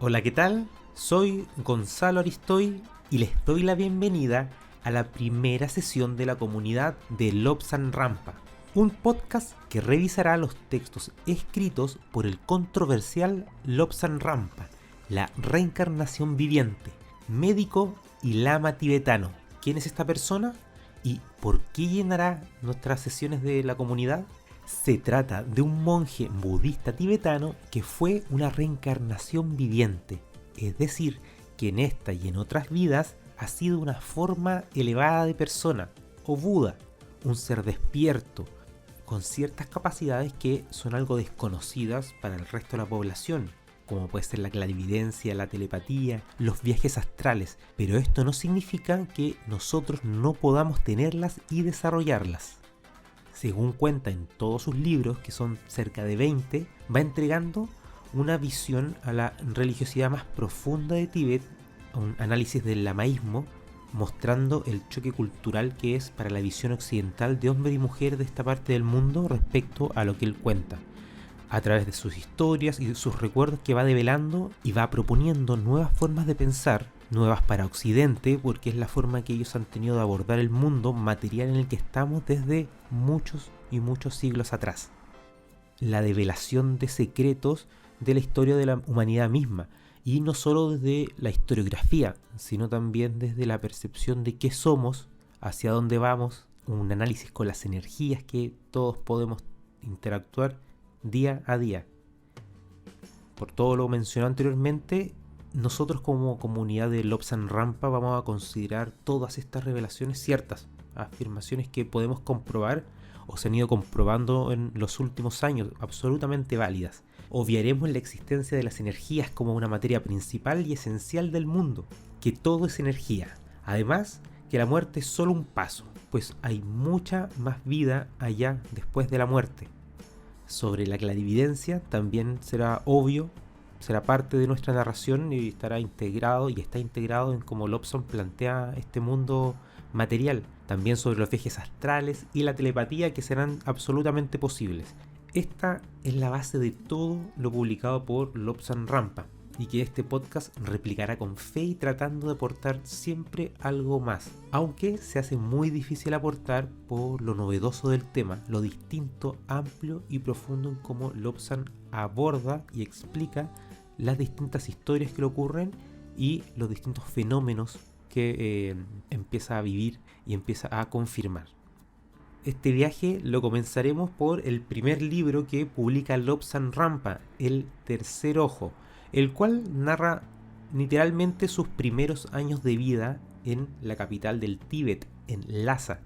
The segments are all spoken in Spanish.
Hola, ¿qué tal? Soy Gonzalo Aristoy y les doy la bienvenida a la primera sesión de la comunidad de Lobsan Rampa, un podcast que revisará los textos escritos por el controversial Lobsan Rampa, la reencarnación viviente, médico y lama tibetano. ¿Quién es esta persona? ¿Y por qué llenará nuestras sesiones de la comunidad? Se trata de un monje budista tibetano que fue una reencarnación viviente, es decir, que en esta y en otras vidas ha sido una forma elevada de persona, o Buda, un ser despierto, con ciertas capacidades que son algo desconocidas para el resto de la población, como puede ser la clarividencia, la telepatía, los viajes astrales, pero esto no significa que nosotros no podamos tenerlas y desarrollarlas. Según cuenta en todos sus libros, que son cerca de 20, va entregando una visión a la religiosidad más profunda de Tíbet, un análisis del lamaísmo, mostrando el choque cultural que es para la visión occidental de hombre y mujer de esta parte del mundo respecto a lo que él cuenta, a través de sus historias y de sus recuerdos que va develando y va proponiendo nuevas formas de pensar, nuevas para Occidente, porque es la forma que ellos han tenido de abordar el mundo material en el que estamos desde muchos y muchos siglos atrás. La develación de secretos de la historia de la humanidad misma, y no solo desde la historiografía, sino también desde la percepción de qué somos, hacia dónde vamos, un análisis con las energías que todos podemos interactuar día a día. Por todo lo mencionado anteriormente, nosotros como comunidad de Lobsan Rampa vamos a considerar todas estas revelaciones ciertas, afirmaciones que podemos comprobar o se han ido comprobando en los últimos años, absolutamente válidas. Obviaremos la existencia de las energías como una materia principal y esencial del mundo, que todo es energía. Además, que la muerte es solo un paso, pues hay mucha más vida allá después de la muerte. Sobre la clarividencia también será obvio, será parte de nuestra narración y estará integrado y está integrado en cómo Lobson plantea este mundo material. También sobre los viajes astrales y la telepatía que serán absolutamente posibles. Esta es la base de todo lo publicado por Lobsan Rampa y que este podcast replicará con fe y tratando de aportar siempre algo más, aunque se hace muy difícil aportar por lo novedoso del tema, lo distinto, amplio y profundo en cómo Lobsan aborda y explica las distintas historias que le ocurren y los distintos fenómenos que empieza a vivir y empieza a confirmar. Este viaje lo comenzaremos por el primer libro que publica Lobsan Rampa, El Tercer Ojo, el cual narra literalmente sus primeros años de vida en la capital del Tíbet, en Lhasa,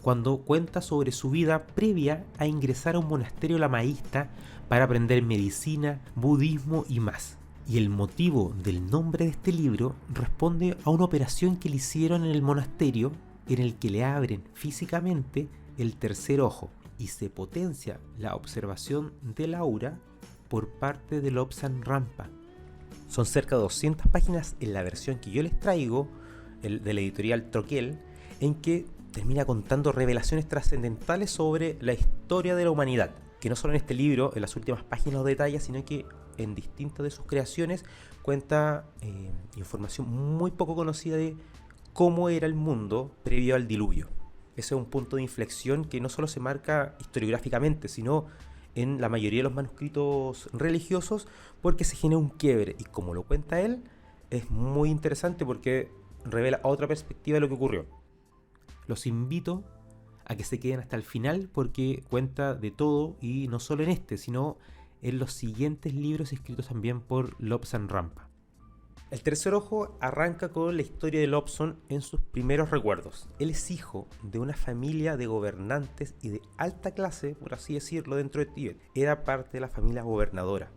cuando cuenta sobre su vida previa a ingresar a un monasterio lamaísta para aprender medicina, budismo y más. Y el motivo del nombre de este libro responde a una operación que le hicieron en el monasterio en el que le abren físicamente el tercer ojo y se potencia la observación del aura por parte de Lobsan Rampa. Son cerca de 200 páginas en la versión que yo les traigo, de la editorial Troquel, en que termina contando revelaciones trascendentales sobre la historia de la humanidad, que no solo en este libro, en las últimas páginas lo detalla, sino que en distintas de sus creaciones cuenta información muy poco conocida de cómo era el mundo previo al diluvio. Ese es un punto de inflexión que no solo se marca historiográficamente, sino en la mayoría de los manuscritos religiosos, porque se genera un quiebre, y como lo cuenta él, es muy interesante porque revela otra perspectiva de lo que ocurrió. Los invito a que se queden hasta el final porque cuenta de todo, y no solo en este, sino en los siguientes libros escritos también por Lobsan Rampa. El tercer ojo arranca con la historia de Lobson en sus primeros recuerdos. Él es hijo de una familia de gobernantes y de alta clase, por así decirlo, dentro de Tíbet. Era parte de la familia gobernadora.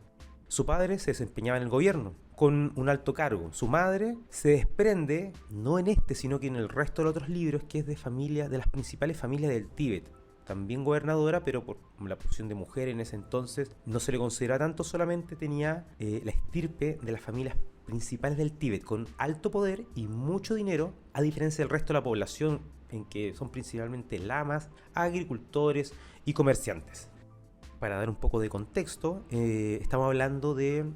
Su padre se desempeñaba en el gobierno, con un alto cargo. Su madre se desprende, no en este, sino que en el resto de los otros libros, que es de las principales familias del Tíbet. También gobernadora, pero por la posición de mujer en ese entonces no se le considera tanto, solamente tenía la estirpe de las familias principales del Tíbet, con alto poder y mucho dinero, a diferencia del resto de la población, en que son principalmente lamas, agricultores y comerciantes. Para dar un poco de contexto, estamos hablando de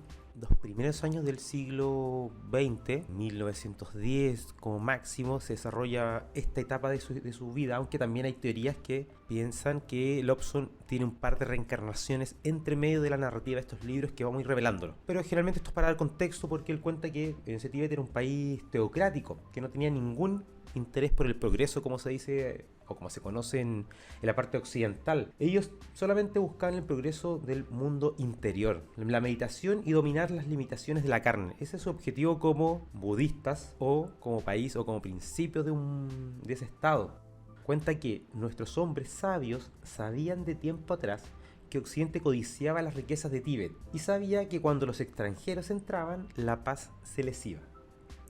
los primeros años del siglo XX, 1910 como máximo, se desarrolla esta etapa de su vida, aunque también hay teorías que piensan que Lobson tiene un par de reencarnaciones entre medio de la narrativa de estos libros que vamos a ir revelándolo. Pero generalmente esto es para dar contexto, porque él cuenta que en ese Tíbet era un país teocrático, que no tenía ningún interés por el progreso, como se dice o como se conoce en la parte occidental. Ellos solamente buscaban el progreso del mundo interior, la meditación y dominar las limitaciones de la carne. Ese es su objetivo como budistas o como país o como principio de ese estado. Cuenta que nuestros hombres sabios sabían de tiempo atrás que Occidente codiciaba las riquezas de Tíbet y sabía que cuando los extranjeros entraban, la paz se les iba.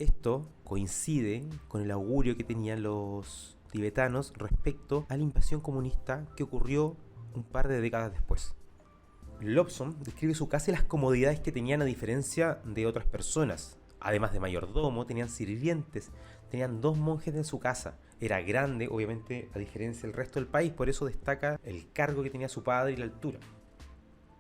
Esto coincide con el augurio que tenían los tibetanos respecto a la invasión comunista que ocurrió un par de décadas después. Lobson describe su casa y las comodidades que tenían a diferencia de otras personas. Además de mayordomo, tenían sirvientes, tenían 2 monjes en su casa. Era grande, obviamente, a diferencia del resto del país, por eso destaca el cargo que tenía su padre y la altura.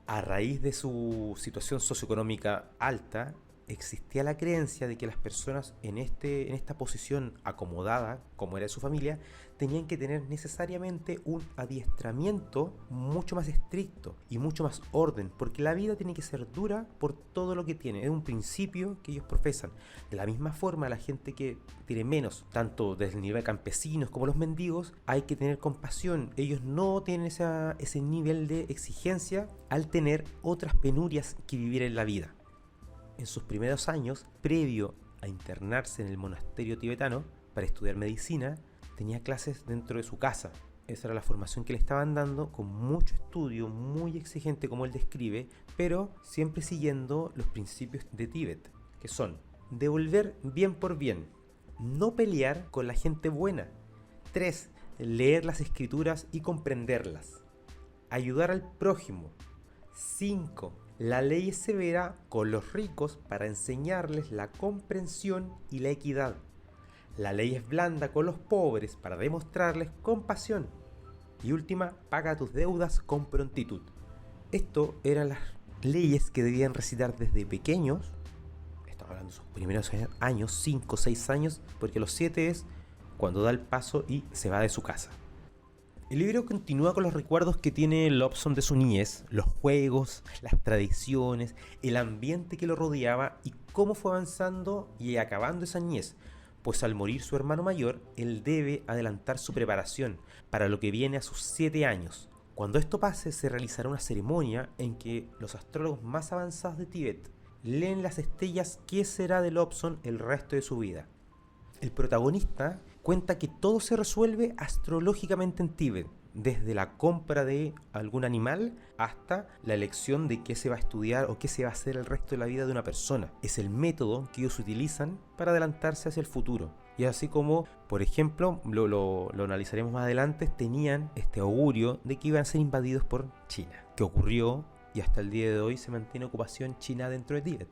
A raíz de su situación socioeconómica alta, existía la creencia de que las personas en esta posición acomodada, como era de su familia, tenían que tener necesariamente un adiestramiento mucho más estricto y mucho más orden, porque la vida tiene que ser dura por todo lo que tiene. Es un principio que ellos profesan. De la misma forma, la gente que tiene menos, tanto desde el nivel campesinos como los mendigos, hay que tener compasión. Ellos no tienen ese nivel de exigencia al tener otras penurias que vivir en la vida. En sus primeros años, previo a internarse en el monasterio tibetano para estudiar medicina, tenía clases dentro de su casa. Esa era la formación que le estaban dando, con mucho estudio, muy exigente como él describe, pero siempre siguiendo los principios de Tíbet, que son devolver bien por bien, no pelear con la gente buena. 3. Leer las escrituras y comprenderlas. Ayudar al prójimo. 5. La ley es severa con los ricos para enseñarles la comprensión y la equidad. La ley es blanda con los pobres para demostrarles compasión. Y última, paga tus deudas con prontitud. Esto eran las leyes que debían recitar desde pequeños. Estamos hablando de sus primeros años, 5 o 6 años, porque los 7 es cuando da el paso y se va de su casa. El libro continúa con los recuerdos que tiene Lobson de su niñez, los juegos, las tradiciones, el ambiente que lo rodeaba y cómo fue avanzando y acabando esa niñez, pues al morir su hermano mayor, él debe adelantar su preparación para lo que viene a sus 7 años. Cuando esto pase, se realizará una ceremonia en que los astrólogos más avanzados de Tíbet leen las estrellas qué será de Lobson el resto de su vida. El protagonista cuenta que todo se resuelve astrológicamente en Tíbet, desde la compra de algún animal hasta la elección de qué se va a estudiar o qué se va a hacer el resto de la vida de una persona. Es el método que ellos utilizan para adelantarse hacia el futuro. Y así como, por ejemplo, lo analizaremos más adelante, tenían este augurio de que iban a ser invadidos por China, que ocurrió y hasta el día de hoy se mantiene ocupación china dentro de Tíbet.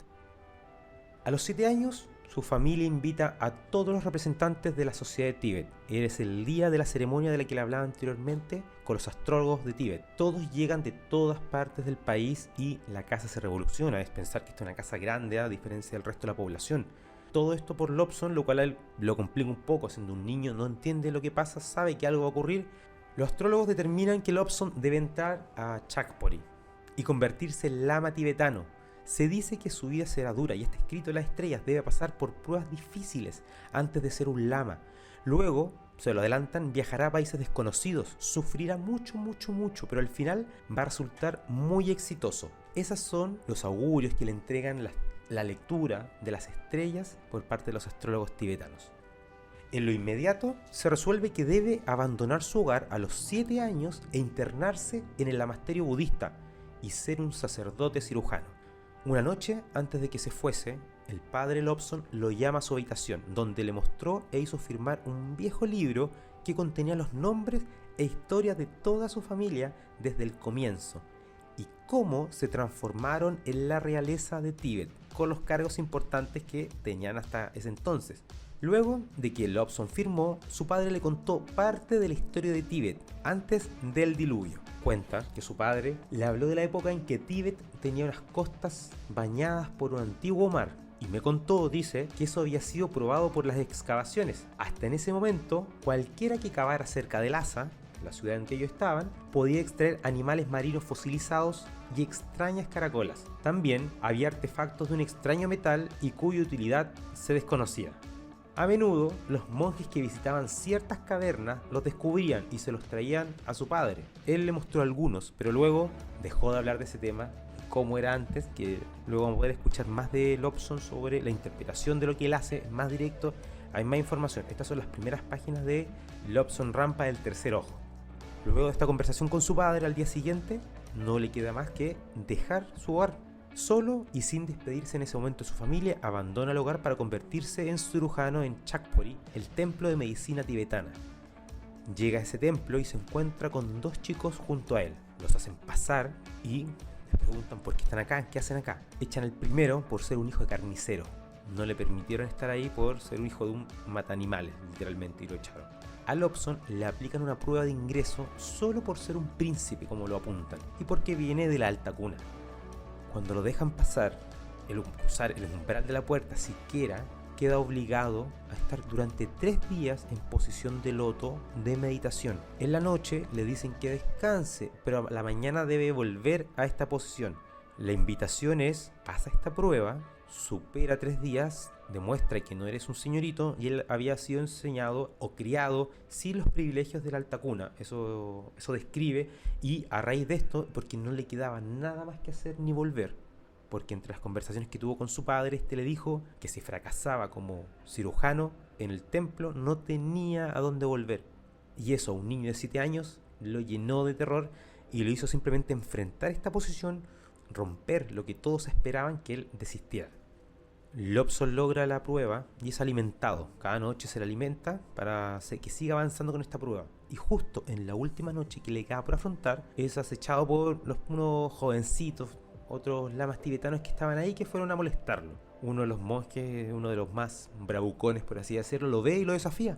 A los 7 años, su familia invita a todos los representantes de la sociedad de Tíbet. Es el día de la ceremonia de la que le hablaba anteriormente con los astrólogos de Tíbet. Todos llegan de todas partes del país y la casa se revoluciona. Es pensar que esta es una casa grande a diferencia del resto de la población. Todo esto por Lobson, lo cual a él lo complica un poco. Siendo un niño, no entiende lo que pasa, sabe que algo va a ocurrir. Los astrólogos determinan que Lobson debe entrar a Chakpori y convertirse en lama tibetano. Se dice que su vida será dura y está escrito en las estrellas, debe pasar por pruebas difíciles antes de ser un lama. Luego, se lo adelantan, viajará a países desconocidos, sufrirá mucho, pero al final va a resultar muy exitoso. Esos son los augurios que le entregan la lectura de las estrellas por parte de los astrólogos tibetanos. En lo inmediato, se resuelve que debe abandonar su hogar a los 7 años e internarse en el lamasterio budista y ser un sacerdote cirujano. Una noche, antes de que se fuese, el padre Lobson lo llama a su habitación, donde le mostró e hizo firmar un viejo libro que contenía los nombres e historias de toda su familia desde el comienzo, y cómo se transformaron en la realeza de Tíbet, con los cargos importantes que tenían hasta ese entonces. Luego de que Lobsang firmó, su padre le contó parte de la historia de Tíbet antes del diluvio. Cuenta que su padre le habló de la época en que Tíbet tenía unas costas bañadas por un antiguo mar. Y me contó, dice, que eso había sido probado por las excavaciones. Hasta en ese momento, cualquiera que cavara cerca de Lhasa, la ciudad en que ellos estaban, podía extraer animales marinos fosilizados y extrañas caracolas. También había artefactos de un extraño metal y cuya utilidad se desconocía. A menudo, los monjes que visitaban ciertas cavernas los descubrían y se los traían a su padre. Él le mostró algunos, pero luego dejó de hablar de ese tema, como era antes, que luego vamos a poder escuchar más de Lobsang sobre la interpretación de lo que él hace, es más directo, hay más información. Estas son las primeras páginas de Lobsang Rampa del Tercer Ojo. Luego de esta conversación con su padre al día siguiente, no le queda más que dejar su hogar. Solo y sin despedirse en ese momento de su familia, abandona el hogar para convertirse en cirujano en Chakpori, el templo de medicina tibetana. Llega a ese templo y se encuentra con dos chicos junto a él. Los hacen pasar y les preguntan por qué están acá, qué hacen acá. Echan al primero por ser un hijo de carnicero. No le permitieron estar ahí por ser un hijo de un mataanimales, literalmente, y lo echaron. A Lobsang le aplican una prueba de ingreso solo por ser un príncipe, como lo apuntan, y porque viene de la alta cuna. Cuando lo dejan pasar, cruzar el umbral de la puerta siquiera, queda obligado a estar durante 3 días en posición de loto de meditación. En la noche le dicen que descanse, pero a la mañana debe volver a esta posición. La invitación es: haz esta prueba, supera 3 días, demuestra que no eres un señorito, y él había sido enseñado o criado sin los privilegios de la alta cuna. Eso describe, y a raíz de esto, porque no le quedaba nada más que hacer ni volver, porque entre las conversaciones que tuvo con su padre, le dijo que si fracasaba como cirujano en el templo no tenía a dónde volver. Y eso a un niño de 7 años lo llenó de terror y lo hizo simplemente enfrentar esta posición, romper lo que todos esperaban, que él desistiera. Lobsang logra la prueba y es alimentado. Cada noche se le alimenta para que siga avanzando con esta prueba. Y justo en la última noche que le queda por afrontar, es acechado por unos jovencitos, otros lamas tibetanos que estaban ahí, que fueron a molestarlo. Uno de los monjes, uno de los más bravucones por así decirlo, lo ve y lo desafía.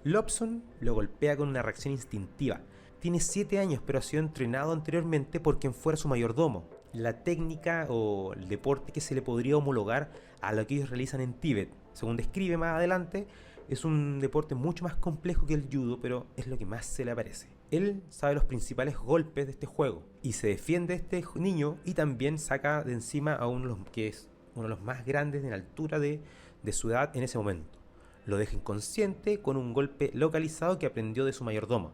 Lobsang lo golpea con una reacción instintiva. Tiene 7 años, pero ha sido entrenado anteriormente por quien fuera su mayordomo. La técnica o el deporte que se le podría homologar a lo que ellos realizan en Tíbet. Según describe más adelante, es un deporte mucho más complejo que el judo, pero es lo que más se le aparece. Él sabe los principales golpes de este juego y se defiende de este niño, y también saca de encima a uno que es uno de los más grandes en altura de su edad en ese momento. Lo deja inconsciente con un golpe localizado que aprendió de su mayordomo.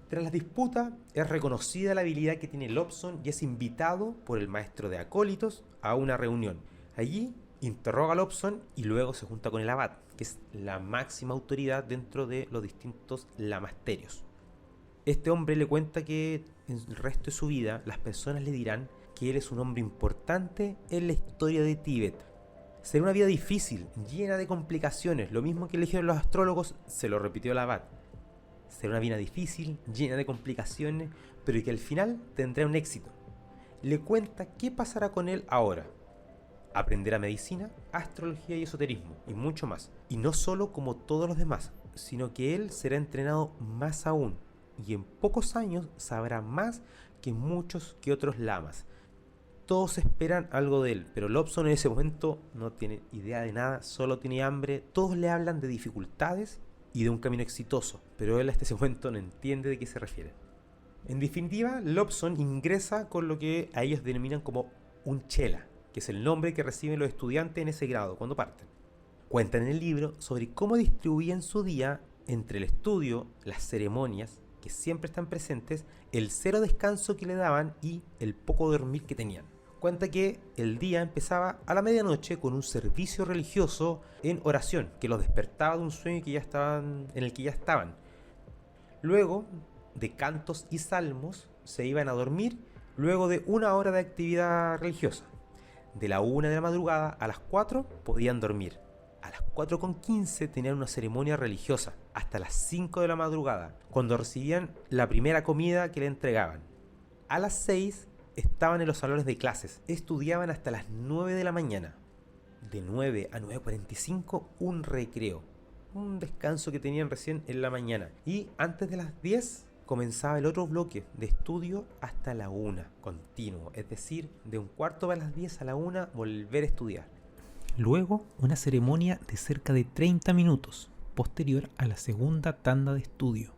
Tras las disputas, es reconocida la habilidad que tiene Lobsang y es invitado por el maestro de acólitos a una reunión. Allí interroga a Lobsang y luego se junta con el abad, que es la máxima autoridad dentro de los distintos lamasterios. Este hombre le cuenta que en el resto de su vida las personas le dirán que él es un hombre importante en la historia de Tíbet. Será una vida difícil, llena de complicaciones, lo mismo que le dijeron los astrólogos, se lo repitió el abad. Será una vida difícil, llena de complicaciones, pero que al final tendrá un éxito. Le cuenta qué pasará con él ahora. Aprenderá medicina, astrología y esoterismo, y mucho más. Y no solo como todos los demás, sino que él será entrenado más aún, y en pocos años sabrá más que muchos que otros lamas. Todos esperan algo de él, pero Lobsang en ese momento no tiene idea de nada, solo tiene hambre. Todos le hablan de dificultades y de un camino exitoso, pero él hasta ese momento no entiende de qué se refiere. En definitiva, Lobsang ingresa con lo que a ellos denominan como un chela, que es el nombre que reciben los estudiantes en ese grado cuando parten. Cuentan en el libro sobre cómo distribuían su día entre el estudio, las ceremonias, que siempre están presentes, el cero descanso que le daban y el poco dormir que tenían. Cuenta que el día empezaba a la medianoche con un servicio religioso en oración, que los despertaba de un sueño en el que ya estaban. Luego de cantos y salmos se iban a dormir luego de 1 hora de actividad religiosa. De la 1 de la madrugada a las 4 podían dormir. A las 4:15 tenían una ceremonia religiosa, hasta las 5 de la madrugada, cuando recibían la primera comida que le entregaban. A las 6 estaban en los salones de clases, estudiaban hasta las 9 de la mañana. De 9 a 9:45 un recreo. un descanso que tenían recién en la mañana. Y antes de las 10 comenzaba el otro bloque de estudio hasta la 1, continuo, es decir, de un cuarto para las 10 a la 1 volver a estudiar. Luego una ceremonia de cerca de 30 minutos, posterior a la segunda tanda de estudio,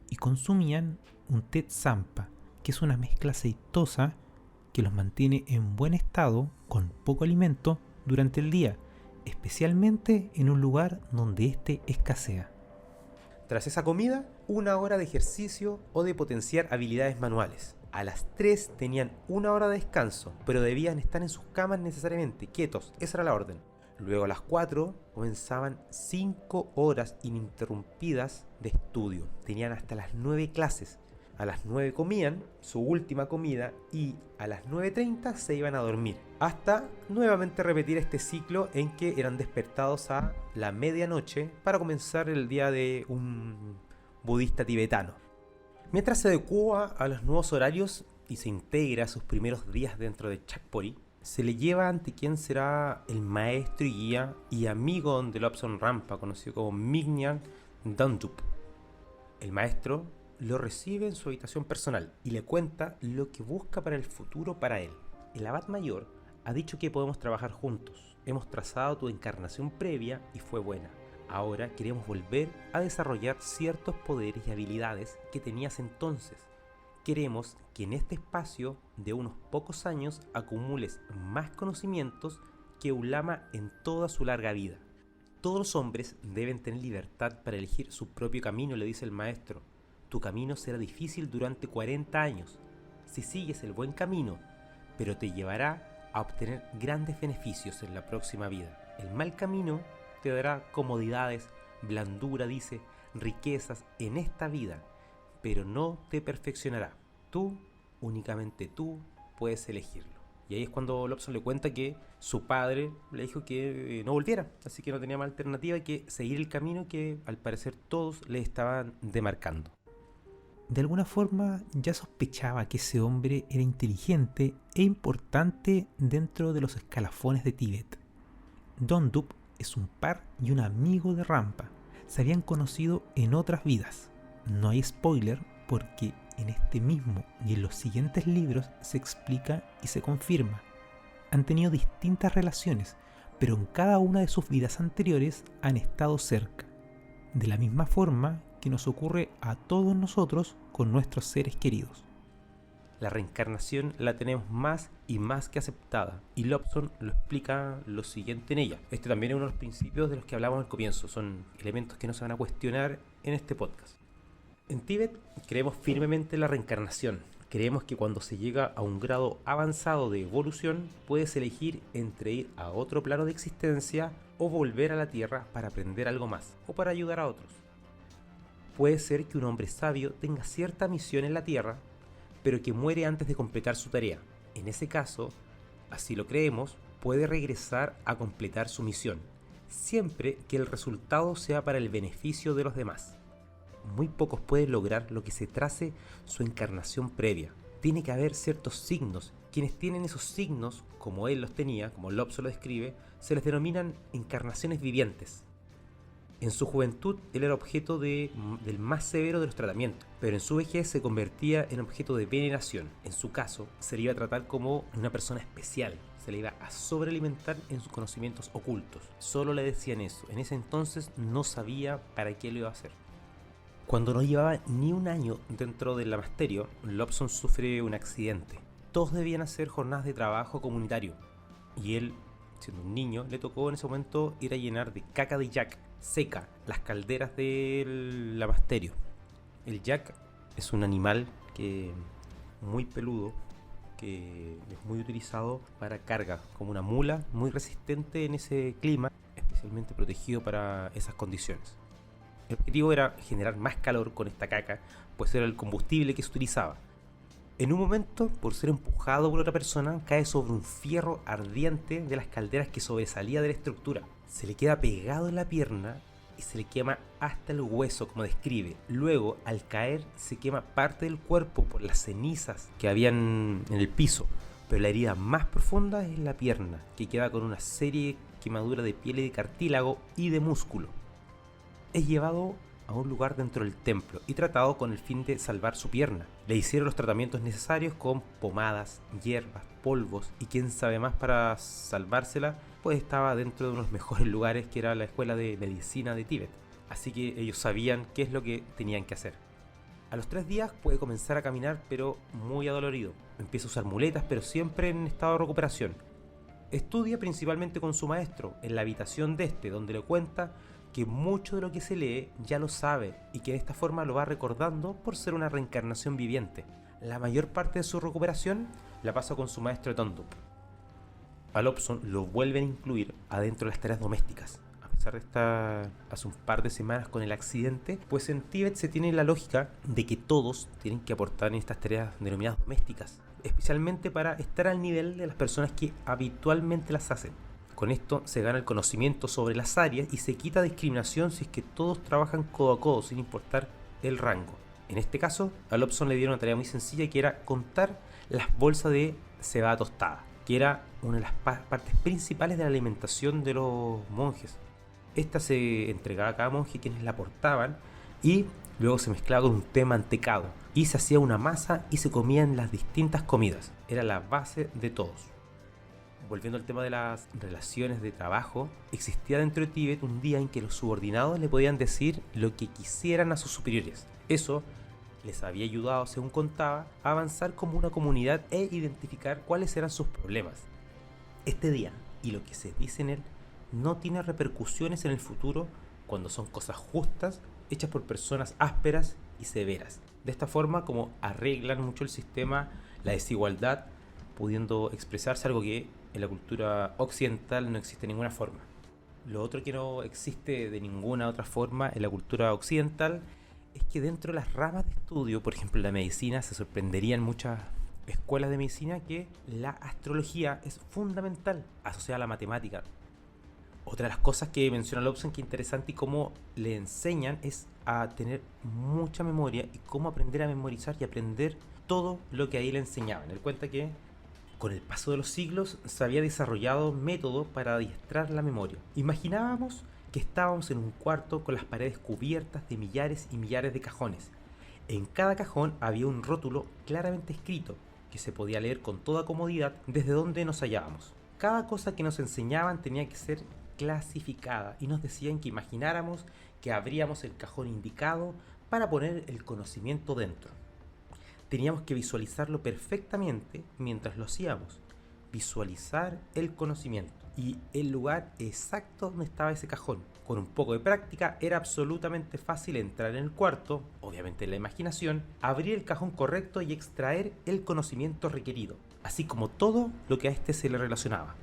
y consumían un té tsampa, que es una mezcla aceitosa que los mantiene en buen estado con poco alimento durante el día, especialmente en un lugar donde éste escasea. Tras esa comida, 1 hora de ejercicio o de potenciar habilidades manuales. A las 3 tenían 1 hora de descanso, pero debían estar en sus camas necesariamente, quietos, esa era la orden. Luego a las 4 comenzaban 5 horas ininterrumpidas de estudio. Tenían hasta las 9 clases. A las 9 comían su última comida y a las 9:30 se iban a dormir. Hasta nuevamente repetir este ciclo en que eran despertados a la medianoche para comenzar el día de un budista tibetano. Mientras se adecua a los nuevos horarios y se integra a sus primeros días dentro de Chakpori, se le lleva ante quien será el maestro y guía y amigo de Lobsang Rampa, conocido como Mignyang Dangdup. El maestro lo recibe en su habitación personal y le cuenta lo que busca para el futuro para él. El abad mayor ha dicho que podemos trabajar juntos. Hemos trazado tu encarnación previa y fue buena. Ahora queremos volver a desarrollar ciertos poderes y habilidades que tenías entonces. Queremos que en este espacio de unos pocos años acumules más conocimientos que Ulama en toda su larga vida. Todos los hombres deben tener libertad para elegir su propio camino, le dice el maestro. Tu camino será difícil durante 40 años, si sigues el buen camino, pero te llevará a obtener grandes beneficios en la próxima vida. El mal camino te dará comodidades, blandura, dice, riquezas en esta vida, pero no te perfeccionará. Tú, únicamente tú, puedes elegirlo. Y ahí es cuando Lobsang le cuenta que su padre le dijo que no volviera, así que no tenía más alternativa que seguir el camino que al parecer todos le estaban demarcando. De alguna forma ya sospechaba que ese hombre era inteligente e importante dentro de los escalafones de Tíbet. Dangdup es un par y un amigo de Rampa. Se habían conocido en otras vidas. No hay spoiler porque en este mismo y en los siguientes libros se explica y se confirma. Han tenido distintas relaciones, pero en cada una de sus vidas anteriores han estado cerca. De la misma forma que nos ocurre a todos nosotros con nuestros seres queridos. La reencarnación la tenemos más y más que aceptada, y Lobsang lo explica lo siguiente en ella. Este también es uno de los principios de los que hablamos al comienzo, son elementos que no se van a cuestionar en este podcast. En Tíbet creemos firmemente en la reencarnación. Creemos que cuando se llega a un grado avanzado de evolución, puedes elegir entre ir a otro plano de existencia o volver a la Tierra para aprender algo más o para ayudar a otros. Puede ser que un hombre sabio tenga cierta misión en la Tierra, pero que muere antes de completar su tarea. En ese caso, así lo creemos, puede regresar a completar su misión, siempre que el resultado sea para el beneficio de los demás. Muy pocos pueden lograr lo que se trace su encarnación previa. Tiene que haber ciertos signos. Quienes tienen esos signos, como él los tenía, como Lobsang lo describe, se les denominan encarnaciones vivientes. En su juventud, él era objeto del más severo de los tratamientos, pero en su vejez se convertía en objeto de veneración. En su caso, se le iba a tratar como una persona especial, se le iba a sobrealimentar en sus conocimientos ocultos. Solo le decían eso. En ese entonces no sabía para qué lo iba a hacer. Cuando no llevaba ni un año dentro del lamasterio, Lobsang sufre un accidente. Todos debían hacer jornadas de trabajo comunitario, y él, siendo un niño, le tocó en ese momento ir a llenar de caca de yak seca las calderas del lamasterio. El yak es un animal muy peludo, que es muy utilizado para carga, como una mula, muy resistente en ese clima, especialmente protegido para esas condiciones. El objetivo era generar más calor con esta caca, pues era el combustible que se utilizaba. En un momento, por ser empujado por otra persona, cae sobre un fierro ardiente de las calderas que sobresalía de la estructura. Se le queda pegado en la pierna y se le quema hasta el hueso, como describe. Luego, al caer, se quema parte del cuerpo por las cenizas que habían en el piso. Pero la herida más profunda es la pierna, que queda con una serie de quemaduras de piel y de cartílago y de músculo. es llevado a un lugar dentro del templo y tratado con el fin de salvar su pierna. Le hicieron los tratamientos necesarios con pomadas, hierbas, polvos y quién sabe más para salvársela, pues estaba dentro de uno de los mejores lugares, que era la escuela de medicina de Tíbet. Así que ellos sabían qué es lo que tenían que hacer. A los 3 días puede comenzar a caminar, pero muy adolorido. Empieza a usar muletas, pero siempre en estado de recuperación. Estudia principalmente con su maestro, en la habitación de este, donde le cuenta que mucho de lo que se lee ya lo sabe y que de esta forma lo va recordando por ser una reencarnación viviente. La mayor parte de su recuperación la pasa con su maestro Tondup. A Lobsang lo vuelven a incluir adentro de las tareas domésticas. A pesar de estar hace un par de semanas con el accidente, pues en Tíbet se tiene la lógica de que todos tienen que aportar en estas tareas denominadas domésticas, especialmente para estar al nivel de las personas que habitualmente las hacen. Con esto se gana el conocimiento sobre las áreas y se quita discriminación si es que todos trabajan codo a codo sin importar el rango. En este caso, a Lobsang le dieron una tarea muy sencilla, que era contar las bolsas de cebada tostada, que era una de las partes principales de la alimentación de los monjes. Esta se entregaba a cada monje, quienes la aportaban, y luego se mezclaba con un té mantecado y se hacía una masa y se comían las distintas comidas. Era la base de todos. Volviendo al tema de las relaciones de trabajo, existía dentro de Tíbet un día en que los subordinados le podían decir lo que quisieran a sus superiores. Eso les había ayudado, según contaba, a avanzar como una comunidad e identificar cuáles eran sus problemas. Este día, y lo que se dice en él, no tiene repercusiones en el futuro cuando son cosas justas, hechas por personas ásperas y severas. De esta forma, como arreglan mucho el sistema, la desigualdad, pudiendo expresarse, algo que en la cultura occidental no existe de ninguna forma. Lo otro que no existe de ninguna otra forma en la cultura occidental es que dentro de las ramas de estudio, por ejemplo la medicina, se sorprenderían muchas escuelas de medicina que la astrología es fundamental asociada a la matemática. Otra de las cosas que menciona Lobsang que es interesante y cómo le enseñan es a tener mucha memoria y cómo aprender a memorizar y aprender todo lo que ahí le enseñaban. Él cuenta que con el paso de los siglos se había desarrollado métodos para adiestrar la memoria. Imaginábamos que estábamos en un cuarto con las paredes cubiertas de millares y millares de cajones. En cada cajón había un rótulo claramente escrito que se podía leer con toda comodidad desde donde nos hallábamos. Cada cosa que nos enseñaban tenía que ser clasificada y nos decían que imagináramos que abríamos el cajón indicado para poner el conocimiento dentro. Teníamos que visualizarlo perfectamente mientras lo hacíamos. Visualizar el conocimiento y el lugar exacto donde estaba ese cajón. Con un poco de práctica era absolutamente fácil entrar en el cuarto, obviamente en la imaginación, abrir el cajón correcto y extraer el conocimiento requerido, así como todo lo que a este se le relacionaba.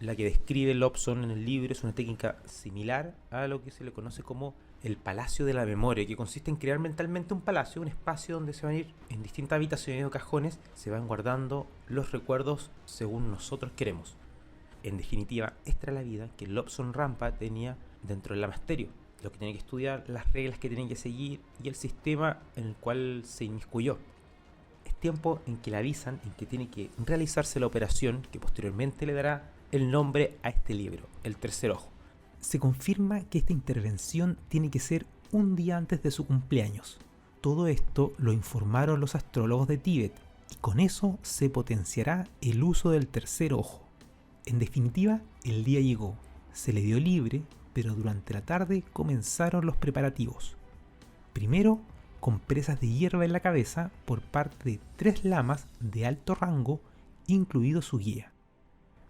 La que describe Lobsang en el libro es una técnica similar a lo que se le conoce como el palacio de la memoria, que consiste en crear mentalmente un palacio, un espacio donde se van a ir en distintas habitaciones o cajones, se van guardando los recuerdos según nosotros queremos. En definitiva, esta era la vida que Lobsang Rampa tenía dentro del lamasterio, lo que tenía que estudiar, las reglas que tenía que seguir y el sistema en el cual se inmiscuyó. Es tiempo en que le avisan en que tiene que realizarse la operación que posteriormente le dará el nombre a este libro, El Tercer Ojo. Se confirma que esta intervención tiene que ser un día antes de su cumpleaños. Todo esto lo informaron los astrólogos de Tíbet y con eso se potenciará el uso del tercer ojo. En definitiva, el día llegó, se le dio libre, pero durante la tarde comenzaron los preparativos. Primero, con presas de hierba en la cabeza por parte de 3 lamas de alto rango, incluido su guía.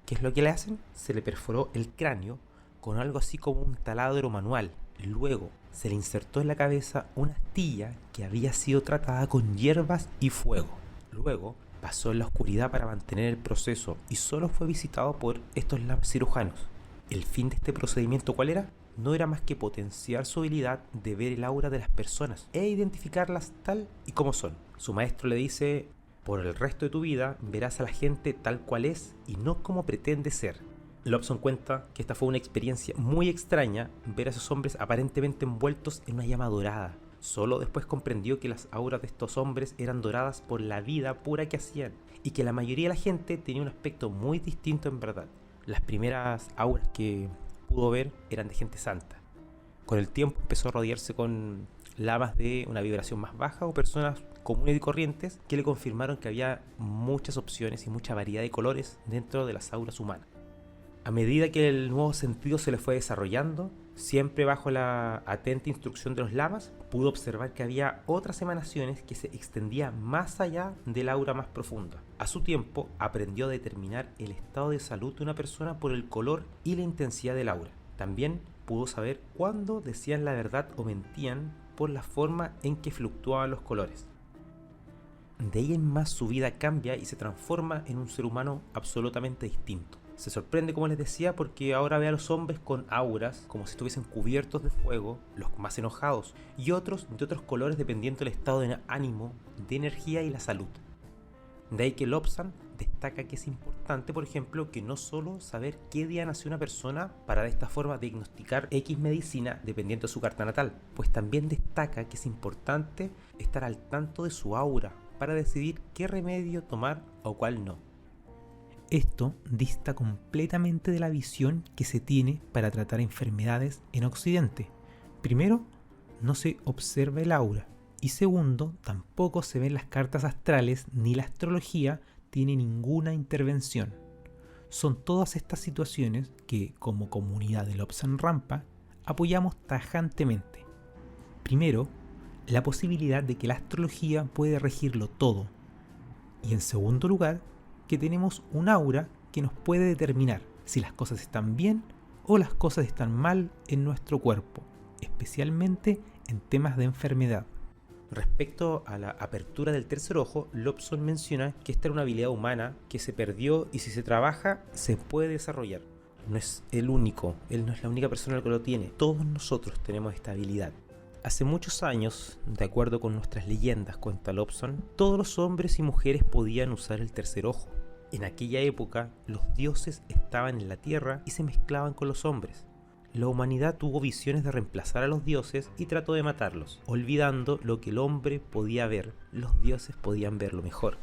¿Qué es lo que le hacen? Se le perforó el cráneo con algo así como un taladro manual. Luego se le insertó en la cabeza una astilla que había sido tratada con hierbas y fuego. Luego pasó en la oscuridad para mantener el proceso y solo fue visitado por estos cirujanos. El fin de este procedimiento, ¿cuál era? No era más que potenciar su habilidad de ver el aura de las personas e identificarlas tal y como son. Su maestro le dice: por el resto de tu vida verás a la gente tal cual es y no como pretende ser. Lobsang cuenta que esta fue una experiencia muy extraña, ver a esos hombres aparentemente envueltos en una llama dorada. Solo después comprendió que las auras de estos hombres eran doradas por la vida pura que hacían y que la mayoría de la gente tenía un aspecto muy distinto en verdad. Las primeras auras que pudo ver eran de gente santa. Con el tiempo empezó a rodearse con lamas de una vibración más baja o personas comunes y corrientes que le confirmaron que había muchas opciones y mucha variedad de colores dentro de las auras humanas. A medida que el nuevo sentido se le fue desarrollando, siempre bajo la atenta instrucción de los lamas, pudo observar que había otras emanaciones que se extendían más allá del aura más profunda. A su tiempo, aprendió a determinar el estado de salud de una persona por el color y la intensidad del aura. También pudo saber cuándo decían la verdad o mentían por la forma en que fluctuaban los colores. De ahí en más su vida cambia y se transforma en un ser humano absolutamente distinto. Se sorprende, como les decía, porque ahora ve a los hombres con auras, como si estuviesen cubiertos de fuego, los más enojados, y otros de otros colores dependiendo del estado de ánimo, de energía y la salud. De ahí que Lobsang destaca que es importante, por ejemplo, que no solo saber qué día nació una persona para de esta forma diagnosticar X medicina dependiendo de su carta natal, pues también destaca que es importante estar al tanto de su aura para decidir qué remedio tomar o cuál no. Esto dista completamente de la visión que se tiene para tratar enfermedades en Occidente. Primero, no se observa el aura y segundo, tampoco se ven las cartas astrales ni la astrología tiene ninguna intervención. Son todas estas situaciones que, como comunidad de Lobsang Rampa, apoyamos tajantemente. Primero, la posibilidad de que la astrología puede regirlo todo. Y en segundo lugar, que tenemos un aura que nos puede determinar si las cosas están bien o las cosas están mal en nuestro cuerpo, especialmente en temas de enfermedad. Respecto a la apertura del tercer ojo, Lobsang menciona que esta era una habilidad humana que se perdió y si se trabaja se puede desarrollar. No es el único, él no es la única persona que lo tiene, todos nosotros tenemos esta habilidad. Hace muchos años, de acuerdo con nuestras leyendas, cuenta Lobsang, todos los hombres y mujeres podían usar el tercer ojo. En aquella época, los dioses estaban en la tierra y se mezclaban con los hombres. La humanidad tuvo visiones de reemplazar a los dioses y trató de matarlos, olvidando lo que el hombre podía ver, los dioses podían verlo mejor.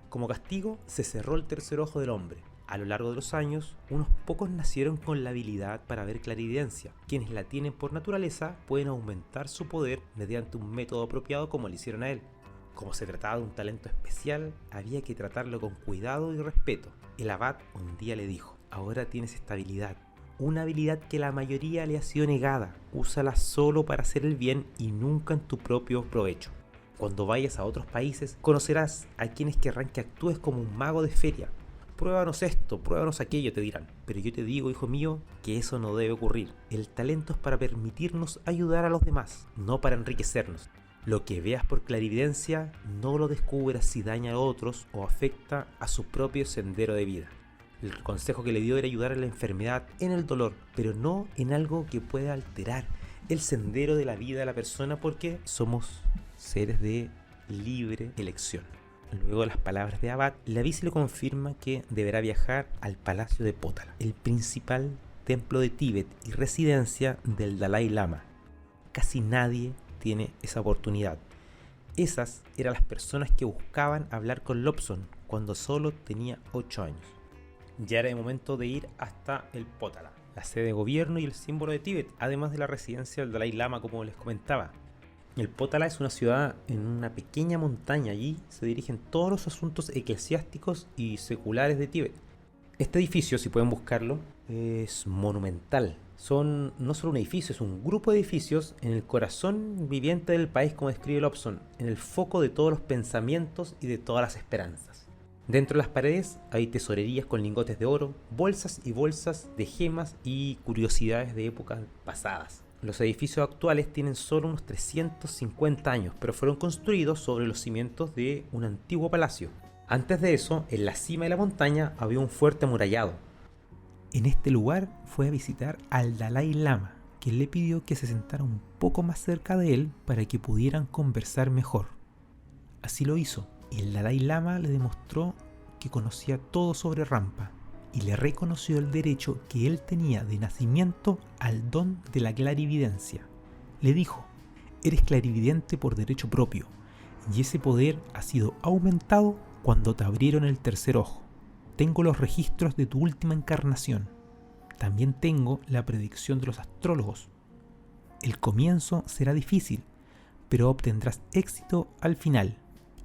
Como castigo, se cerró el tercer ojo del hombre. A lo largo de los años, unos pocos nacieron con la habilidad para ver clarividencia. Quienes la tienen por naturaleza pueden aumentar su poder mediante un método apropiado como lo hicieron a él. Como se trataba de un talento especial, había que tratarlo con cuidado y respeto. El abad un día le dijo: ahora tienes esta habilidad, una habilidad que la mayoría le ha sido negada. Úsala solo para hacer el bien y nunca en tu propio provecho. Cuando vayas a otros países, conocerás a quienes querrán que actúes como un mago de feria. Pruébanos esto, pruébanos aquello, te dirán. Pero yo te digo, hijo mío, que eso no debe ocurrir. El talento es para permitirnos ayudar a los demás, no para enriquecernos. Lo que veas por clarividencia, no lo descubras si daña a otros o afecta a su propio sendero de vida. El consejo que le dio era ayudar a la enfermedad en el dolor, pero no en algo que pueda alterar el sendero de la vida de la persona, porque somos seres de libre elección. Luego de las palabras de Abad, la Bici le confirma que deberá viajar al Palacio de Potala, el principal templo de Tíbet y residencia del Dalai Lama. Casi nadie tiene esa oportunidad. Esas eran las personas que buscaban hablar con Lobsang cuando solo tenía 8 años. Ya era el momento de ir hasta el Potala, la sede de gobierno y el símbolo de Tíbet, además de la residencia del Dalai Lama, como les comentaba. El Potala es una ciudad en una pequeña montaña. Allí se dirigen todos los asuntos eclesiásticos y seculares de Tíbet. Este edificio, si pueden buscarlo, es monumental. Son no solo un edificio, es un grupo de edificios en el corazón viviente del país, como describe Lobsang, en el foco de todos los pensamientos y de todas las esperanzas. Dentro de las paredes hay tesorerías con lingotes de oro, bolsas y bolsas de gemas y curiosidades de épocas pasadas. Los edificios actuales tienen solo unos 350 años, pero fueron construidos sobre los cimientos de un antiguo palacio. Antes de eso, en la cima de la montaña había un fuerte amurallado. En este lugar fue a visitar al Dalai Lama, quien le pidió que se sentara un poco más cerca de él para que pudieran conversar mejor. Así lo hizo, y el Dalai Lama le demostró que conocía todo sobre Rampa y le reconoció el derecho que él tenía de nacimiento al don de la clarividencia. Le dijo: eres clarividente por derecho propio, y ese poder ha sido aumentado cuando te abrieron el tercer ojo. Tengo los registros de tu última encarnación. También tengo la predicción de los astrólogos. El comienzo será difícil, pero obtendrás éxito al final.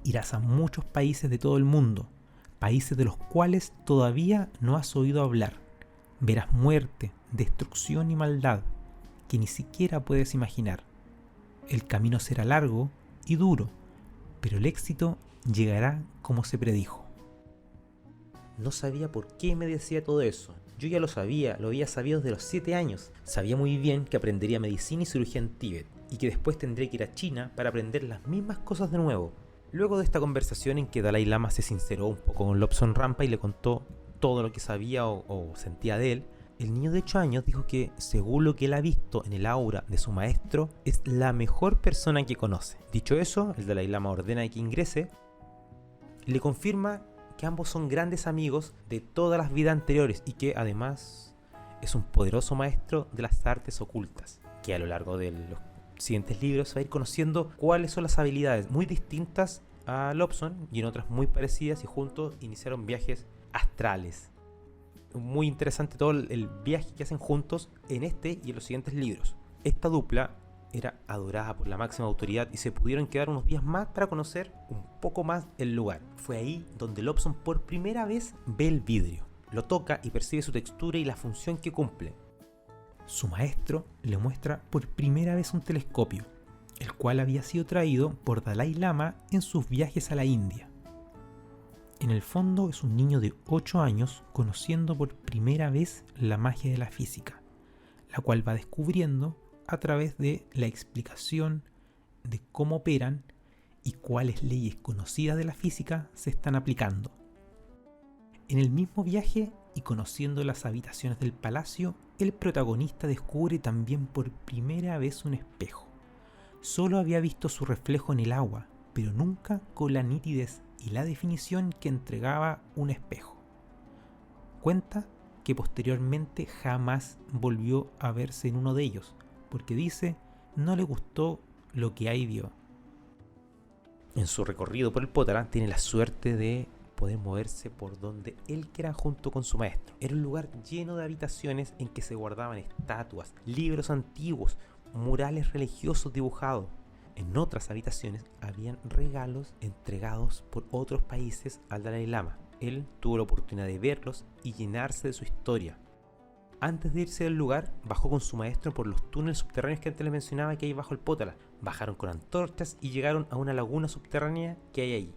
Irás a muchos países de todo el mundo, países de los cuales todavía no has oído hablar. Verás muerte, destrucción y maldad que ni siquiera puedes imaginar. El camino será largo y duro, pero el éxito llegará como se predijo. No sabía por qué me decía todo eso. Yo ya lo sabía, lo había sabido desde los 7 años. Sabía muy bien que aprendería medicina y cirugía en Tíbet, y que después tendría que ir a China para aprender las mismas cosas de nuevo. Luego de esta conversación en que Dalai Lama se sinceró un poco con Lobsang Rampa y le contó todo lo que sabía o sentía de él, el niño de 8 años dijo que, según lo que él ha visto en el aura de su maestro, es la mejor persona que conoce. Dicho eso, el Dalai Lama ordena que ingrese y le confirma que ambos son grandes amigos de todas las vidas anteriores y que además es un poderoso maestro de las artes ocultas, que a lo largo de los siguientes libros va a ir conociendo cuáles son las habilidades muy distintas a Lobsang y en otras muy parecidas, y juntos iniciaron viajes astrales. Muy interesante todo el viaje que hacen juntos en este y en los siguientes libros. Esta dupla era adorada por la máxima autoridad y se pudieron quedar unos días más para conocer un poco más el lugar. Fue ahí donde Lobsang por primera vez ve el vidrio, lo toca y percibe su textura y la función que cumple. Su maestro le muestra por primera vez un telescopio, el cual había sido traído por Dalai Lama en sus viajes a la India. En el fondo es un niño de 8 años conociendo por primera vez la magia de la física, la cual va descubriendo a través de la explicación de cómo operan y cuáles leyes conocidas de la física se están aplicando. En el mismo viaje y conociendo las habitaciones del palacio, el protagonista descubre también por primera vez un espejo. Solo había visto su reflejo en el agua, pero nunca con la nitidez y la definición que entregaba un espejo. Cuenta que posteriormente jamás volvió a verse en uno de ellos, porque dice no le gustó lo que ahí vio. En su recorrido por el Potala tiene la suerte de poder moverse por donde él quiera junto con su maestro. Era un lugar lleno de habitaciones en que se guardaban estatuas, libros antiguos, murales religiosos dibujados. En otras habitaciones habían regalos entregados por otros países al Dalai Lama. Él tuvo la oportunidad de verlos y llenarse de su historia. Antes de irse del lugar, bajó con su maestro por los túneles subterráneos que antes les mencionaba que hay bajo el Potala. Bajaron con antorchas y llegaron a una laguna subterránea que hay ahí.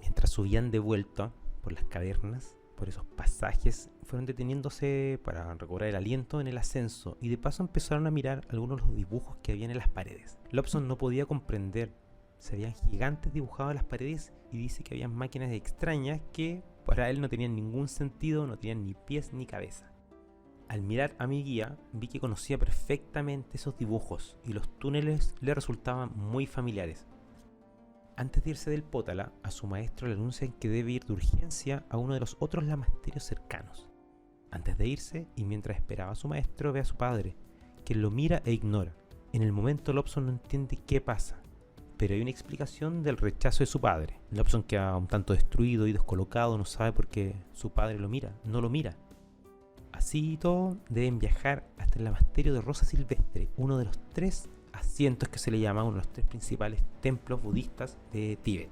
Mientras subían de vuelta por las cavernas, por esos pasajes, fueron deteniéndose para recobrar el aliento en el ascenso y de paso empezaron a mirar algunos de los dibujos que habían en las paredes. Lobsang no podía comprender, se veían gigantes dibujados en las paredes y dice que habían máquinas extrañas que para él no tenían ningún sentido, no tenían ni pies ni cabeza. Al mirar a mi guía vi que conocía perfectamente esos dibujos y los túneles le resultaban muy familiares. Antes de irse del Potala, a su maestro le anuncian que debe ir de urgencia a uno de los otros lamasterios cercanos. Antes de irse, y mientras esperaba a su maestro, ve a su padre, quien lo mira e ignora. En el momento Lobsang no entiende qué pasa, pero hay una explicación del rechazo de su padre. Lobsang queda un tanto destruido y descolocado, no sabe por qué su padre no lo mira. Así y todo, deben viajar hasta el lamasterio de Rosa Silvestre, uno de los 3 asientos que se le llama, uno de los 3 principales templos budistas de Tíbet.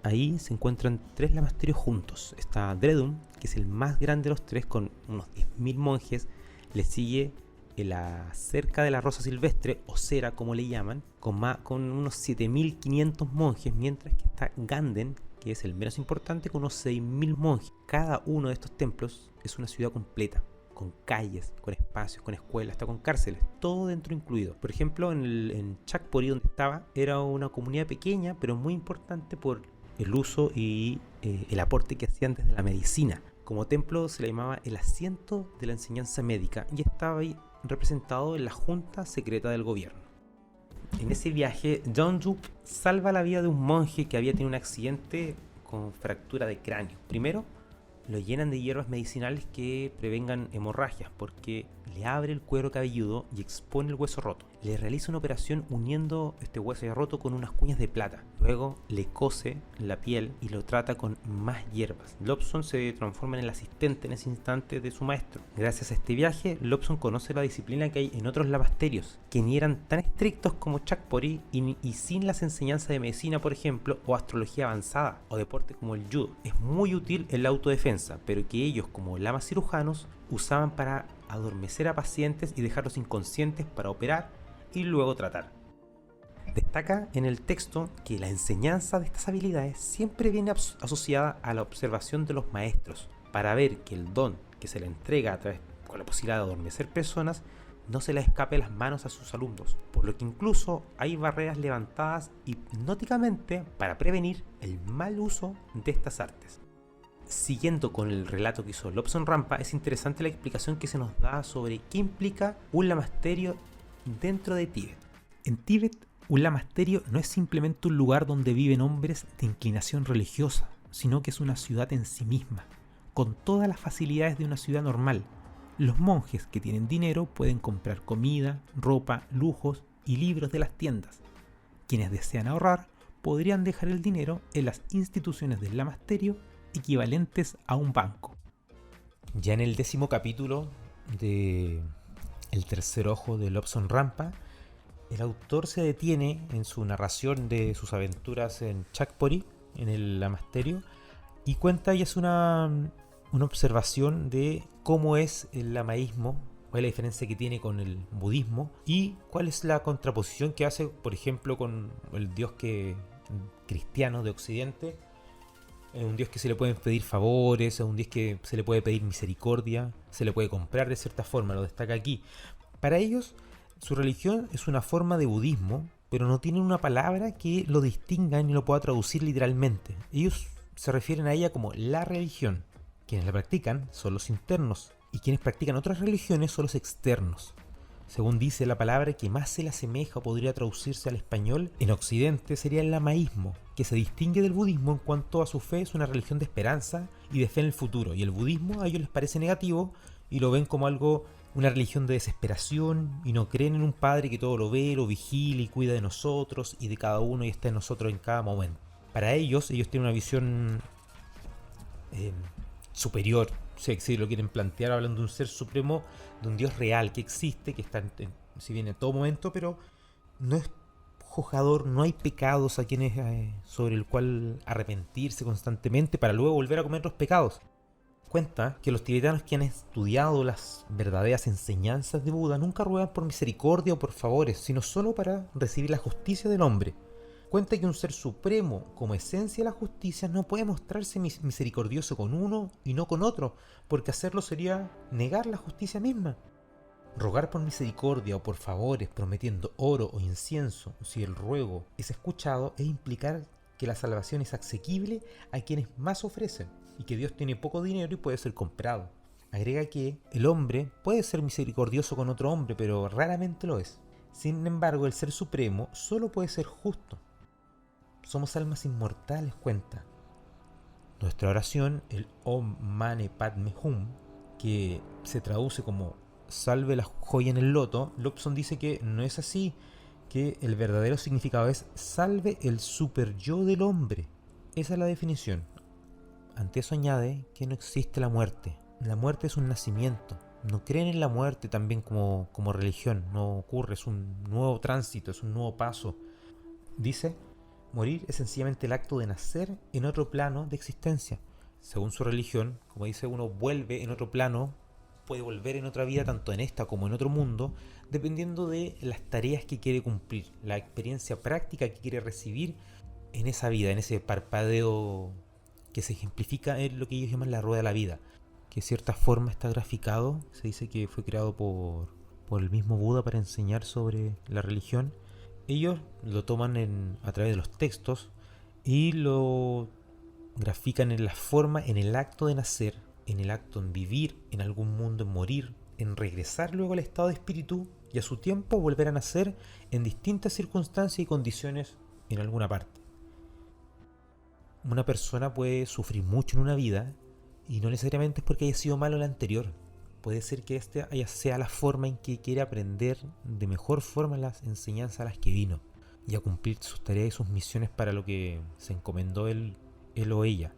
Ahí se encuentran 3 lamasterios juntos. Está Dredum, que es el más grande de los 3 con unos 10.000 monjes. Le sigue la cerca de la Rosa Silvestre, o Cera como le llaman, con unos 7.500 monjes, mientras que está Ganden, que es el menos importante, con unos 6.000 monjes. Cada uno de estos templos es una ciudad completa, con calles, con espacios, con escuelas, hasta con cárceles, todo dentro incluido. Por ejemplo, en Chakpori, donde estaba, era una comunidad pequeña, pero muy importante por el uso y el aporte que hacían desde la medicina. Como templo se le llamaba el asiento de la enseñanza médica y estaba ahí representado en la junta secreta del gobierno. En ese viaje, Jeonju salva la vida de un monje que había tenido un accidente con fractura de cráneo. Primero, lo llenan de hierbas medicinales que prevengan hemorragias porque le abre el cuero cabelludo y expone el hueso roto. le realiza una operación uniendo este hueso ya roto con unas cuñas de plata. Luego le cose la piel y lo trata con más hierbas. Lobsang se transforma en el asistente en ese instante de su maestro. Gracias a este viaje, Lobsang conoce la disciplina que hay en otros lamasterios, que ni eran tan estrictos como Chakpori y sin las enseñanzas de medicina, por ejemplo, o astrología avanzada, o deportes como el judo. Es muy útil en la autodefensa, pero que ellos, como lamas cirujanos, usaban para adormecer a pacientes y dejarlos inconscientes para operar y luego tratar. Destaca en el texto que la enseñanza de estas habilidades siempre viene asociada a la observación de los maestros, para ver que el don que se le entrega a través con la posibilidad de adormecer personas no se le escape las manos a sus alumnos, por lo que incluso hay barreras levantadas hipnóticamente para prevenir el mal uso de estas artes. Siguiendo con el relato que hizo Lobsang Rampa, es interesante la explicación que se nos da sobre qué implica un lamasterio dentro de Tíbet. En Tíbet, un lamasterio no es simplemente un lugar donde viven hombres de inclinación religiosa, sino que es una ciudad en sí misma, con todas las facilidades de una ciudad normal. Los monjes que tienen dinero pueden comprar comida, ropa, lujos y libros de las tiendas. Quienes desean ahorrar podrían dejar el dinero en las instituciones del lamasterio equivalentes a un banco. Ya en el 10º capítulo de El tercer ojo de Lobsang Rampa, el autor se detiene en su narración de sus aventuras en Chakpori, en el lamasterio, y cuenta y hace una observación de cómo es el lamaísmo, cuál es la diferencia que tiene con el budismo y cuál es la contraposición que hace, por ejemplo, con el dios cristiano de Occidente. Es un dios que se le pueden pedir favores, es un dios que se le puede pedir misericordia, se le puede comprar de cierta forma, lo destaca aquí. Para ellos, su religión es una forma de budismo, pero no tienen una palabra que lo distinga ni lo pueda traducir literalmente. Ellos se refieren a ella como la religión. Quienes la practican son los internos y quienes practican otras religiones son los externos. Según dice, la palabra que más se le asemeja o podría traducirse al español en Occidente sería el lamaísmo, que se distingue del budismo en cuanto a su fe es una religión de esperanza y de fe en el futuro, y el budismo a ellos les parece negativo y lo ven como una religión de desesperación y no creen en un padre que todo lo ve, lo vigila y cuida de nosotros y de cada uno y está en nosotros en cada momento. Para ellos tienen una visión superior, si lo quieren plantear hablando de un ser supremo, de un Dios real que existe, que está si bien en todo momento, pero no es juzgador, no hay pecados a quienes sobre el cual arrepentirse constantemente para luego volver a cometer los pecados. Cuenta que los tibetanos que han estudiado las verdaderas enseñanzas de Buda nunca ruegan por misericordia o por favores, sino solo para recibir la justicia del hombre. Cuenta que un ser supremo, como esencia de la justicia, no puede mostrarse misericordioso con uno y no con otro, porque hacerlo sería negar la justicia misma. Rogar por misericordia o por favores, prometiendo oro o incienso, si el ruego es escuchado, es implicar que la salvación es asequible a quienes más ofrecen, y que Dios tiene poco dinero y puede ser comprado. Agrega que el hombre puede ser misericordioso con otro hombre, pero raramente lo es. Sin embargo, el ser supremo solo puede ser justo. Somos almas inmortales, cuenta. Nuestra oración, el Om Mane Padme Hum, que se traduce como salve la joya en el loto, Lobsang dice que no es así, que el verdadero significado es salve el super yo del hombre. Esa es la definición. Ante eso añade que no existe la muerte. La muerte es un nacimiento. No creen en la muerte también como religión. No ocurre, es un nuevo tránsito, es un nuevo paso. Dice, morir es sencillamente el acto de nacer en otro plano de existencia. Según su religión, como dice, uno vuelve en otro plano, puede volver en otra vida, tanto en esta como en otro mundo, dependiendo de las tareas que quiere cumplir, la experiencia práctica que quiere recibir en esa vida, en ese parpadeo que se ejemplifica en lo que ellos llaman la rueda de la vida, que de cierta forma está graficado. Se dice que fue creado por el mismo Buda para enseñar sobre la religión. Ellos lo toman a través de los textos y lo grafican en la forma, en el acto de nacer, en el acto en vivir en algún mundo, en morir, en regresar luego al estado de espíritu y a su tiempo volver a nacer en distintas circunstancias y condiciones en alguna parte. Una persona puede sufrir mucho en una vida y no necesariamente es porque haya sido malo en la anterior. puede ser que sea la forma en que quiere aprender de mejor forma las enseñanzas a las que vino y a cumplir sus tareas y sus misiones para lo que se encomendó él o ella.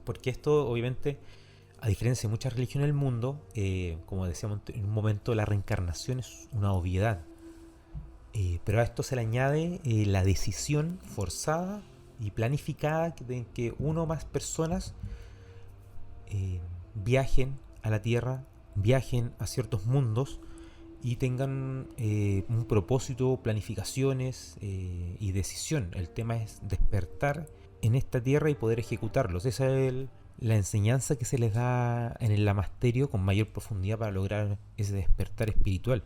Porque esto, obviamente, a diferencia de muchas religiones del mundo, como decíamos en un momento, la reencarnación es una obviedad. Pero a esto se le añade la decisión forzada y planificada de que uno o más personas viajen a la Tierra, viajen a ciertos mundos y tengan un propósito, planificaciones y decisión. El tema es despertar en esta Tierra y poder ejecutarlos. Esa es la enseñanza que se les da en el lamasterio con mayor profundidad para lograr ese despertar espiritual.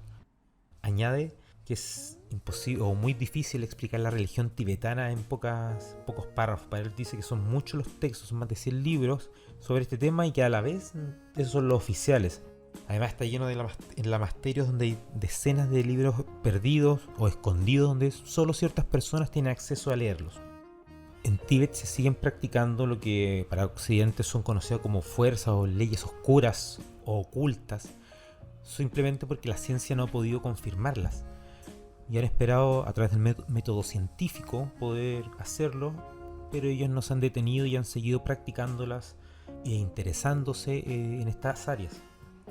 Añade que es imposible o muy difícil explicar la religión tibetana en pocos párrafos. Para él dice que son muchos los textos, son más de 100 libros sobre este tema y que a la vez esos son los oficiales. Además está lleno de lamasterios donde hay decenas de libros perdidos o escondidos donde solo ciertas personas tienen acceso a leerlos. En Tíbet se siguen practicando lo que para Occidente son conocidas como fuerzas o leyes oscuras o ocultas, simplemente porque la ciencia no ha podido confirmarlas. Y han esperado a través del método científico poder hacerlo, pero ellos no se han detenido y han seguido practicándolas e interesándose en estas áreas.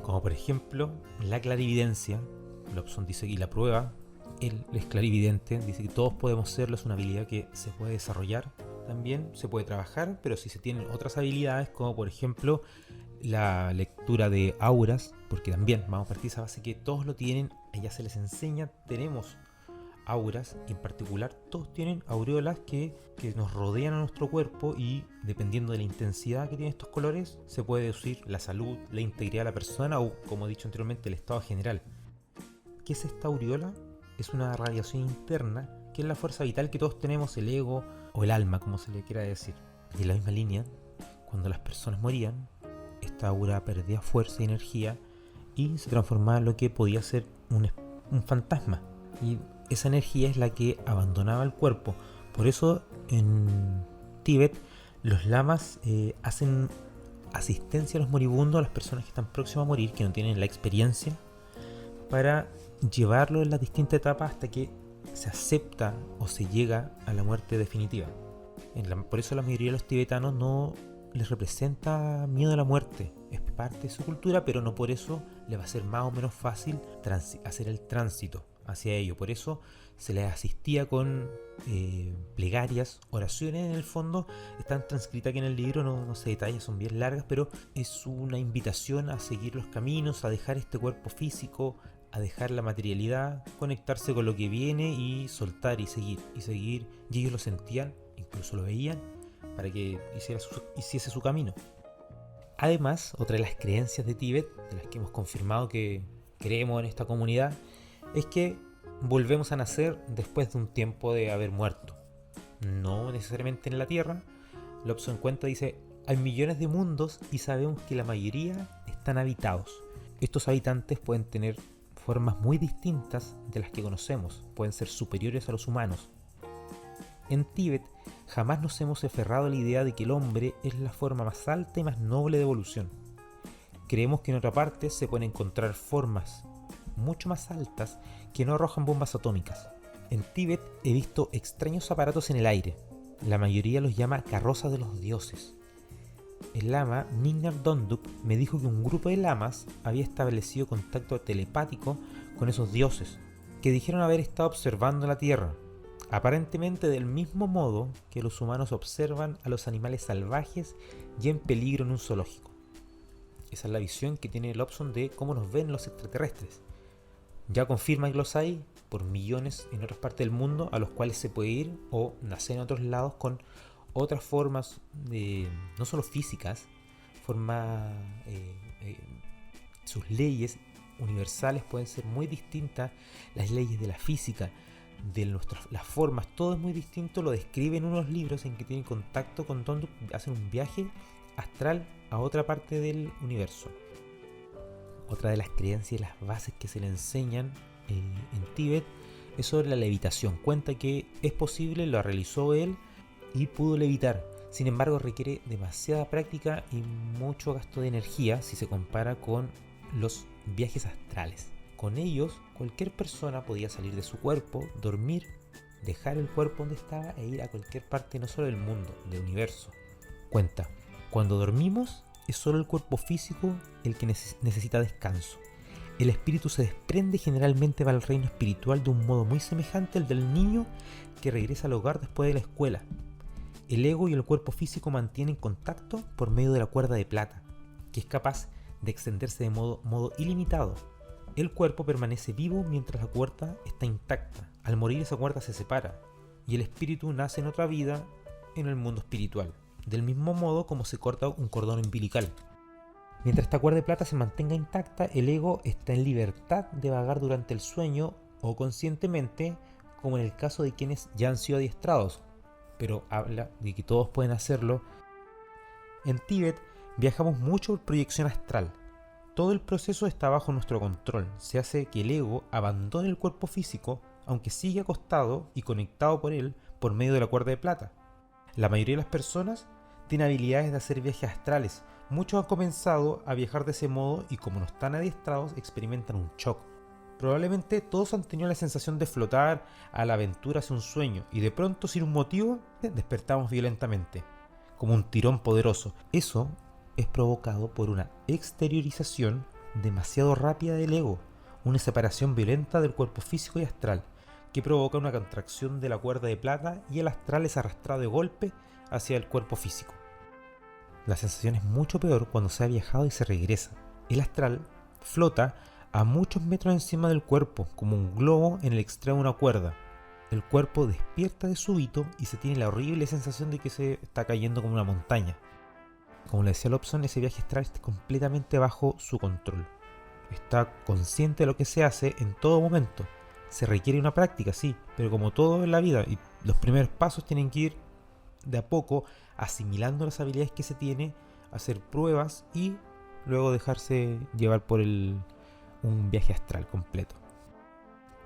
Como por ejemplo la clarividencia. Lobson dice que la prueba, él es clarividente, dice que todos podemos serlo, es una habilidad que se puede desarrollar también, se puede trabajar, pero si se tienen otras habilidades como por ejemplo la lectura de auras, porque también vamos a partir de esa base que todos lo tienen, allá se les enseña, tenemos auras y en particular todos tienen aureolas que nos rodean a nuestro cuerpo y dependiendo de la intensidad que tienen estos colores se puede deducir la salud, la integridad de la persona o como he dicho anteriormente el estado general. ¿Qué es esta aureola? Es una radiación interna que es la fuerza vital que todos tenemos, el ego o el alma como se le quiera decir. Y en la misma línea, cuando las personas morían, esta aura perdía fuerza y energía y se transformaba en lo que podía ser un fantasma. Y esa energía es la que abandonaba el cuerpo. Por eso en Tíbet los lamas hacen asistencia a los moribundos, a las personas que están próximas a morir, que no tienen la experiencia, para llevarlo en las distintas etapas hasta que se acepta o se llega a la muerte definitiva. Por eso la mayoría de los tibetanos no les representa miedo a la muerte. Es parte de su cultura, pero no por eso le va a ser más o menos fácil hacer el tránsito hacia ello. Por eso se les asistía con plegarias, oraciones. En el fondo están transcritas aquí en el libro, no se detalla, son bien largas, pero es una invitación a seguir los caminos, a dejar este cuerpo físico, a dejar la materialidad, conectarse con lo que viene y soltar y seguir. Y ellos lo sentían, incluso lo veían, para que hiciese su camino. Además, otra de las creencias de Tíbet, de las que hemos confirmado que creemos en esta comunidad, es que volvemos a nacer después de un tiempo de haber muerto. No necesariamente en la Tierra. Lobson cuenta, dice, hay millones de mundos y sabemos que la mayoría están habitados. Estos habitantes pueden tener formas muy distintas de las que conocemos, pueden ser superiores a los humanos. En Tíbet jamás nos hemos aferrado a la idea de que el hombre es la forma más alta y más noble de evolución. Creemos que en otra parte se pueden encontrar formas mucho más altas que no arrojan bombas atómicas. En Tíbet he visto extraños aparatos en el aire. La mayoría los llama carrozas de los dioses. El lama Nignar Dondup me dijo que un grupo de lamas había establecido contacto telepático con esos dioses, que dijeron haber estado observando la Tierra, aparentemente del mismo modo que los humanos observan a los animales salvajes y en peligro en un zoológico. Esa es la visión que tiene Lobson de cómo nos ven los extraterrestres. Ya confirma que los hay por millones en otras partes del mundo a los cuales se puede ir o nacer en otros lados con otras formas, no solo físicas, sus leyes universales pueden ser muy distintas, las leyes de la física, las formas, todo es muy distinto, lo describen unos libros en que tienen contacto con donde hacen un viaje astral a otra parte del universo. Otra de las creencias y las bases que se le enseñan en Tíbet es sobre la levitación. Cuenta que es posible, lo realizó él y pudo levitar. Sin embargo, requiere demasiada práctica y mucho gasto de energía si se compara con los viajes astrales. Con ellos, cualquier persona podía salir de su cuerpo, dormir, dejar el cuerpo donde estaba e ir a cualquier parte no solo del mundo, del universo. Cuenta, cuando dormimos es solo el cuerpo físico el que necesita descanso. El espíritu se desprende y generalmente va al reino espiritual de un modo muy semejante al del niño que regresa al hogar después de la escuela. El ego y el cuerpo físico mantienen contacto por medio de la cuerda de plata, que es capaz de extenderse de modo ilimitado. El cuerpo permanece vivo mientras la cuerda está intacta. Al morir esa cuerda se separa y el espíritu nace en otra vida en el mundo espiritual, del mismo modo como se corta un cordón umbilical. Mientras esta cuerda de plata se mantenga intacta, el ego está en libertad de vagar durante el sueño o conscientemente, como en el caso de quienes ya han sido adiestrados, pero habla de que todos pueden hacerlo. En Tíbet viajamos mucho por proyección astral. Todo el proceso está bajo nuestro control. Se hace que el ego abandone el cuerpo físico, aunque sigue acostado y conectado por él por medio de la cuerda de plata. La mayoría de las personas tiene habilidades de hacer viajes astrales. Muchos han comenzado a viajar de ese modo y como no están adiestrados experimentan un shock. Probablemente todos han tenido la sensación de flotar a la aventura hacia un sueño y de pronto sin un motivo despertamos violentamente, como un tirón poderoso. Eso es provocado por una exteriorización demasiado rápida del ego, una separación violenta del cuerpo físico y astral, que provoca una contracción de la cuerda de plata y el astral es arrastrado de golpe hacia el cuerpo físico. La sensación es mucho peor cuando se ha viajado y se regresa. El astral flota a muchos metros encima del cuerpo, como un globo en el extremo de una cuerda. El cuerpo despierta de súbito y se tiene la horrible sensación de que se está cayendo como una montaña. Como le decía Lobson, ese viaje astral está completamente bajo su control. Está consciente de lo que se hace en todo momento. Se requiere una práctica, sí, pero como todo en la vida, y los primeros pasos tienen que ir de a poco asimilando las habilidades que se tiene, hacer pruebas y luego dejarse llevar por un viaje astral completo.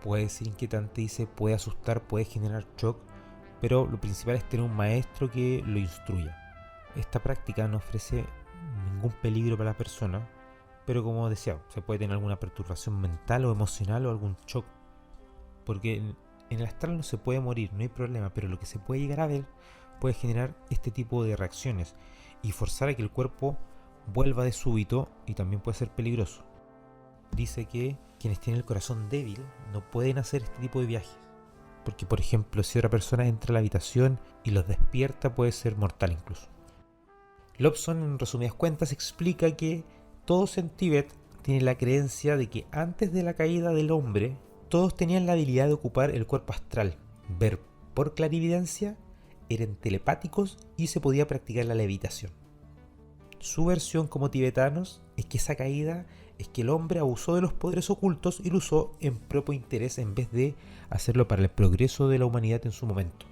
Puede ser inquietante, dice, puede asustar, puede generar shock, pero lo principal es tener un maestro que lo instruya. Esta práctica no ofrece ningún peligro para la persona, pero como decía, se puede tener alguna perturbación mental o emocional o algún shock, porque en el astral no se puede morir, no hay problema, pero lo que se puede llegar a ver puede generar este tipo de reacciones y forzar a que el cuerpo vuelva de súbito y también puede ser peligroso. Dice que quienes tienen el corazón débil no pueden hacer este tipo de viajes, porque por ejemplo si otra persona entra a la habitación y los despierta puede ser mortal incluso. Lobson en resumidas cuentas explica que todos en Tíbet tienen la creencia de que antes de la caída del hombre todos tenían la habilidad de ocupar el cuerpo astral, ver por clarividencia, eran telepáticos y se podía practicar la levitación. Su versión como tibetanos es que esa caída es que el hombre abusó de los poderes ocultos y lo usó en propio interés en vez de hacerlo para el progreso de la humanidad en su momento.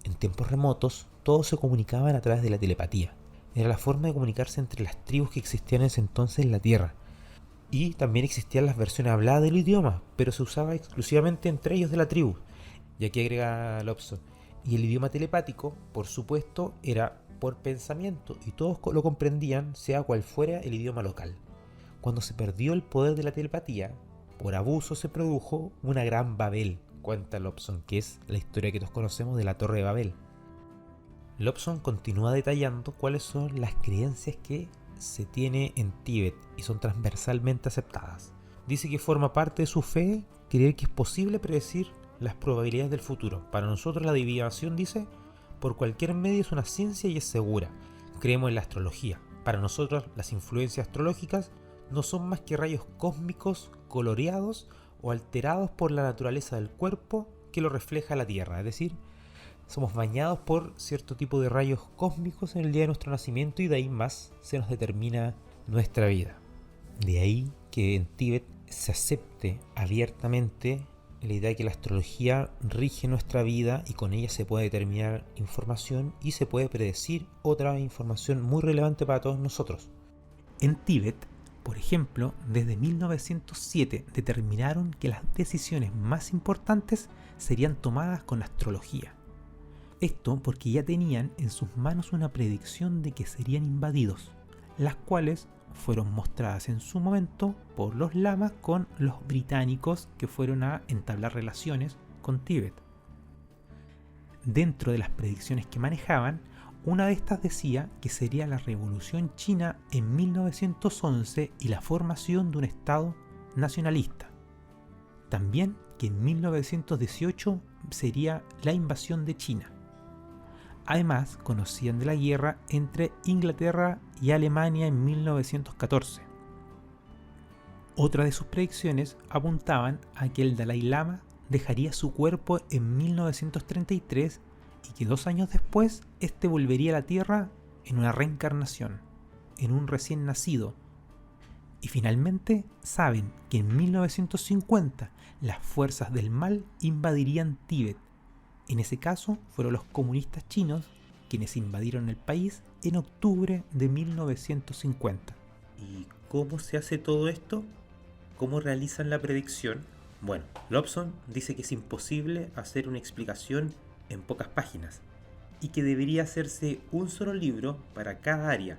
En tiempos remotos, todos se comunicaban a través de la telepatía. Era la forma de comunicarse entre las tribus que existían en ese entonces en la Tierra. Y también existían las versiones habladas del idioma, pero se usaba exclusivamente entre ellos de la tribu. Y aquí agrega Lobson. Y el idioma telepático, por supuesto, era por pensamiento y todos lo comprendían, sea cual fuera el idioma local. Cuando se perdió el poder de la telepatía, por abuso se produjo una gran Babel, cuenta Lobson, que es la historia que todos conocemos de la Torre de Babel. Lobson continúa detallando cuáles son las creencias que se tiene en Tíbet y son transversalmente aceptadas. Dice que forma parte de su fe creer que es posible predecir las probabilidades del futuro. Para nosotros la adivinación, dice, por cualquier medio es una ciencia y es segura. Creemos en la astrología. Para nosotros las influencias astrológicas no son más que rayos cósmicos coloreados o alterados por la naturaleza del cuerpo que lo refleja la Tierra. Es decir, somos bañados por cierto tipo de rayos cósmicos en el día de nuestro nacimiento y de ahí más se nos determina nuestra vida. De ahí que en Tíbet se acepte abiertamente la idea de que la astrología rige nuestra vida y con ella se puede determinar información y se puede predecir otra información muy relevante para todos nosotros. En Tíbet, por ejemplo, desde 1907 determinaron que las decisiones más importantes serían tomadas con astrología. Esto porque ya tenían en sus manos una predicción de que serían invadidos, las cuales fueron mostradas en su momento por los lamas con los británicos que fueron a entablar relaciones con Tíbet. Dentro de las predicciones que manejaban, una de estas decía que sería la Revolución China en 1911 y la formación de un Estado nacionalista. También que en 1918 sería la invasión de China. Además, conocían de la guerra entre Inglaterra y Alemania en 1914. Otra de sus predicciones apuntaban a que el Dalai Lama dejaría su cuerpo en 1933 y que 2 años después este volvería a la Tierra en una reencarnación, en un recién nacido. Y finalmente saben que en 1950 las fuerzas del mal invadirían Tíbet. En ese caso fueron los comunistas chinos quienes invadieron el país en octubre de 1950. ¿Y cómo se hace todo esto? ¿Cómo realizan la predicción? Bueno, Lobson dice que es imposible hacer una explicación en pocas páginas y que debería hacerse un solo libro para cada área,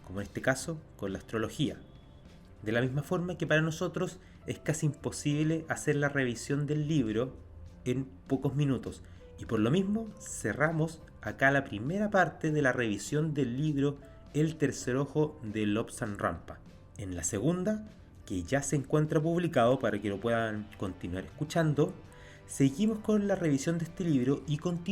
como en este caso con la astrología. De la misma forma que para nosotros es casi imposible hacer la revisión del libro en pocos minutos. Y por lo mismo cerramos acá la primera parte de la revisión del libro El tercer ojo de Lobsang Rampa. En la segunda, que ya se encuentra publicado para que lo puedan continuar escuchando, seguimos con la revisión de este libro y continuamos